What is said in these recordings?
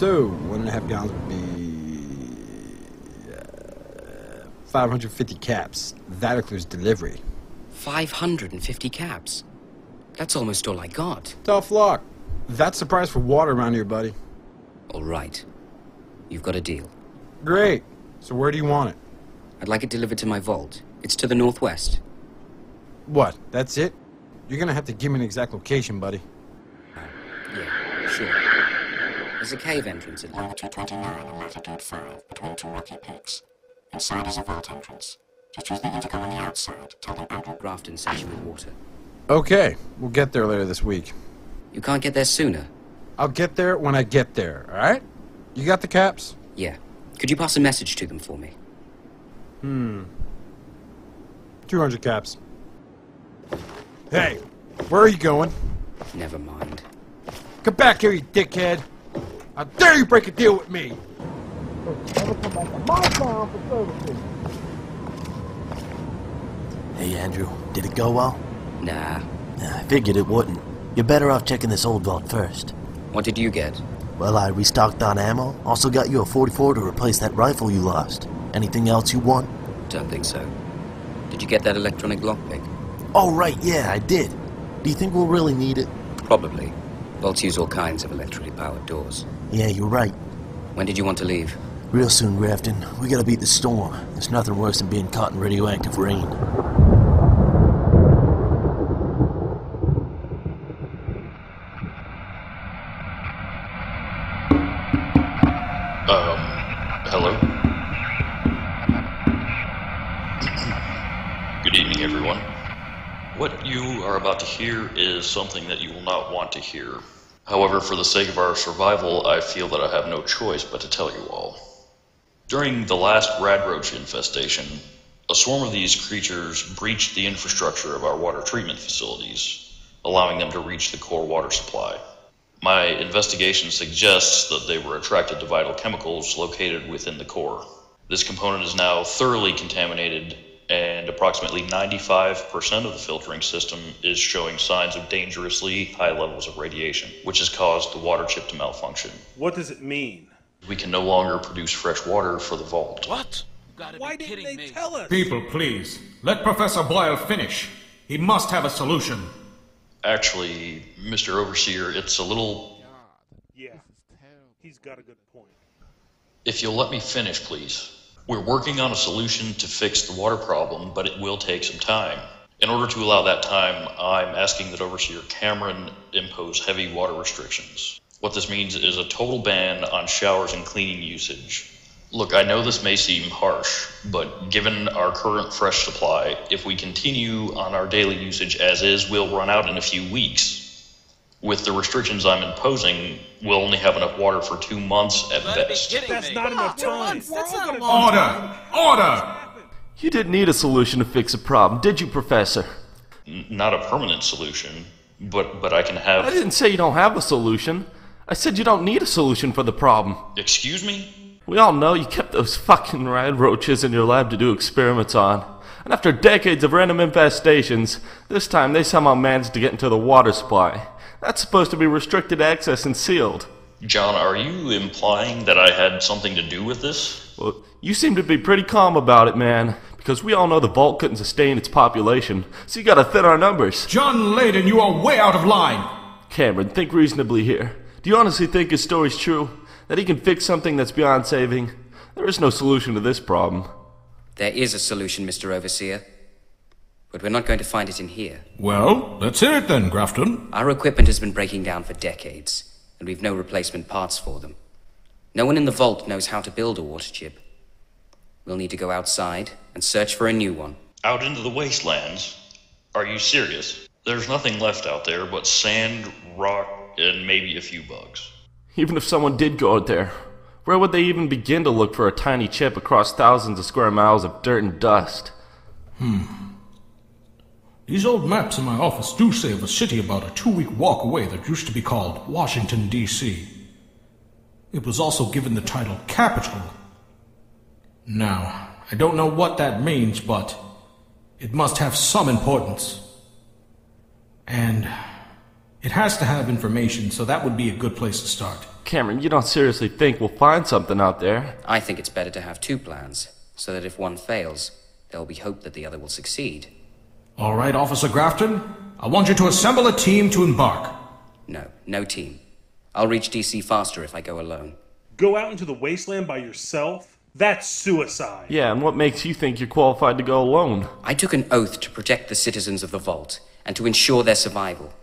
So, 1.5 gallons would be 550 caps. That includes delivery. 550 caps? That's almost all I got. Tough luck. That's the price for water around here, buddy. All right. You've got a deal. Great. So where do you want it? I'd like it delivered to my vault. It's to the northwest. What? That's it? You're gonna have to give me an exact location, buddy. Yeah, sure. There's a cave entrance at Number 229 and latitude 5, between two rocky peaks. Inside is a vault entrance. Just use the intercom on the outside. Tell them Andrew Grafton sets you with water. Okay, we'll get there later this week. You can't get there sooner? I'll get there when I get there, alright? You got the caps? Yeah. Could you pass a message to them for me? 200 caps. Hey, where are you going? Never mind. Come back here, you dickhead! How dare you break a deal with me! Hey, Andrew, did it go well? Nah. I figured it wouldn't. You're better off checking this old vault first. What did you get? Well, I restocked on ammo. Also got you a 44 to replace that rifle you lost. Anything else you want? Don't think so. Did you get that electronic lockpick? Oh, right, yeah, I did. Do you think we'll really need it? Probably. Vaults use all kinds of electrically powered doors. Yeah, you're right. When did you want to leave? Real soon, Grafton. We gotta beat the storm. There's nothing worse than being caught in radioactive rain. Hello? Good evening, everyone. What you are about to hear is something that you will not want to hear. However, for the sake of our survival, I feel that I have no choice but to tell you all. During the last radroach infestation, a swarm of these creatures breached the infrastructure of our water treatment facilities, allowing them to reach the core water supply. My investigation suggests that they were attracted to vital chemicals located within the core. This component is now thoroughly contaminated, and approximately 95% of the filtering system is showing signs of dangerously high levels of radiation, which has caused the water chip to malfunction. What does it mean? We can no longer produce fresh water for the vault. What? Why didn't they tell us? People, please. Let Professor Boyle finish. He must have a solution. Actually, Mr. Overseer, it's a little... Yeah, he's got a good point. If you'll let me finish, please. We're working on a solution to fix the water problem, but it will take some time. In order to allow that time, I'm asking that Overseer Cameron impose heavy water restrictions. What this means is a total ban on showers and cleaning usage. Look, I know this may seem harsh, but given our current fresh supply, if we continue on our daily usage as is, we'll run out in a few weeks. With the restrictions I'm imposing, we'll only have enough water for 2 months at best. That's not enough time. Order! Order! You didn't need a solution to fix a problem, did you, Professor? Not a permanent solution, but I can have... I didn't say you don't have a solution. I said you don't need a solution for the problem. Excuse me? We all know you kept those fucking rad roaches in your lab to do experiments on. And after decades of random infestations, this time they somehow managed to get into the water supply. That's supposed to be restricted access and sealed. John, are you implying that I had something to do with this? Well, you seem to be pretty calm about it, man. Because we all know the vault couldn't sustain its population, so you gotta thin our numbers. John Layden, you are way out of line! Cameron, think reasonably here. Do you honestly think his story's true? That he can fix something that's beyond saving? There is no solution to this problem. There is a solution, Mr. Overseer. But we're not going to find it in here. Well, let's hear it then, Grafton. Our equipment has been breaking down for decades, and we've no replacement parts for them. No one in the vault knows how to build a water chip. We'll need to go outside and search for a new one. Out into the wastelands? Are you serious? There's nothing left out there but sand, rock, and maybe a few bugs. Even if someone did go out there, where would they even begin to look for a tiny chip across thousands of square miles of dirt and dust? These old maps in my office do say of a city about a 2-week walk away that used to be called Washington, D.C. It was also given the title Capital. Now, I don't know what that means, but it must have some importance. And It has to have information, so that would be a good place to start. Cameron, you don't seriously think we'll find something out there? I think it's better to have two plans, so that if one fails, there will be hope that the other will succeed. All right, Officer Grafton. I want you to assemble a team to embark. No team. I'll reach DC faster if I go alone. Go out into the wasteland by yourself? That's suicide. Yeah, and what makes you think you're qualified to go alone? I took an oath to protect the citizens of the Vault, and to ensure their survival.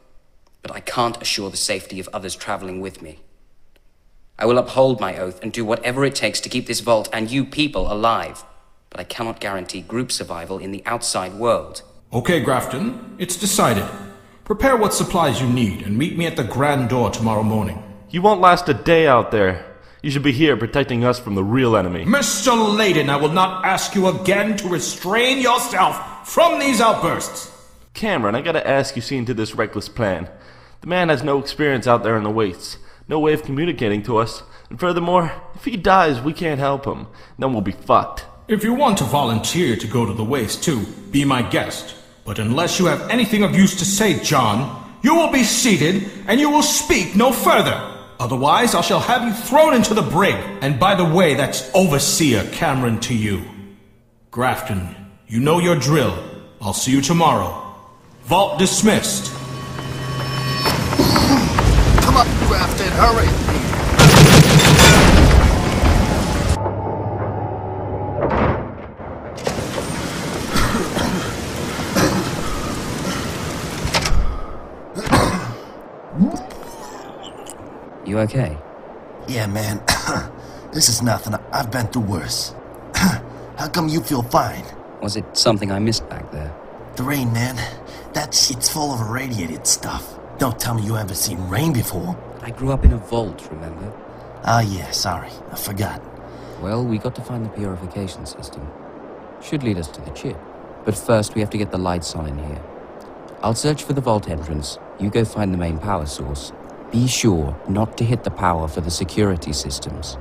But I can't assure the safety of others traveling with me. I will uphold my oath and do whatever it takes to keep this Vault and you people alive. But I cannot guarantee group survival in the outside world. Okay, Grafton, it's decided. Prepare what supplies you need and meet me at the Grand Door tomorrow morning. You won't last a day out there. You should be here protecting us from the real enemy. Mr. Layden, I will not ask you again to restrain yourself from these outbursts. Cameron, I gotta ask you see into this reckless plan. The man has no experience out there in the wastes, no way of communicating to us, and furthermore, if he dies, we can't help him. Then we'll be fucked. If you want to volunteer to go to the waste too, be my guest. But unless you have anything of use to say, John, you will be seated and you will speak no further. Otherwise, I shall have you thrown into the brig. And by the way, that's Overseer Cameron to you. Grafton, you know your drill. I'll see you tomorrow. Vault dismissed. Come on, Grafton, hurry! You okay? Yeah, man. This is nothing. I've been through worse. How come you feel fine? Was it something I missed back there? The rain, man. That shit's full of irradiated stuff. Don't tell me you haven't seen rain before. I grew up in a vault, remember? Ah, yeah, sorry. I forgot. Well, we got to find the purification system. Should lead us to the chip. But first, we have to get the lights on in here. I'll search for the vault entrance. You go find the main power source. Be sure not to hit the power for the security systems.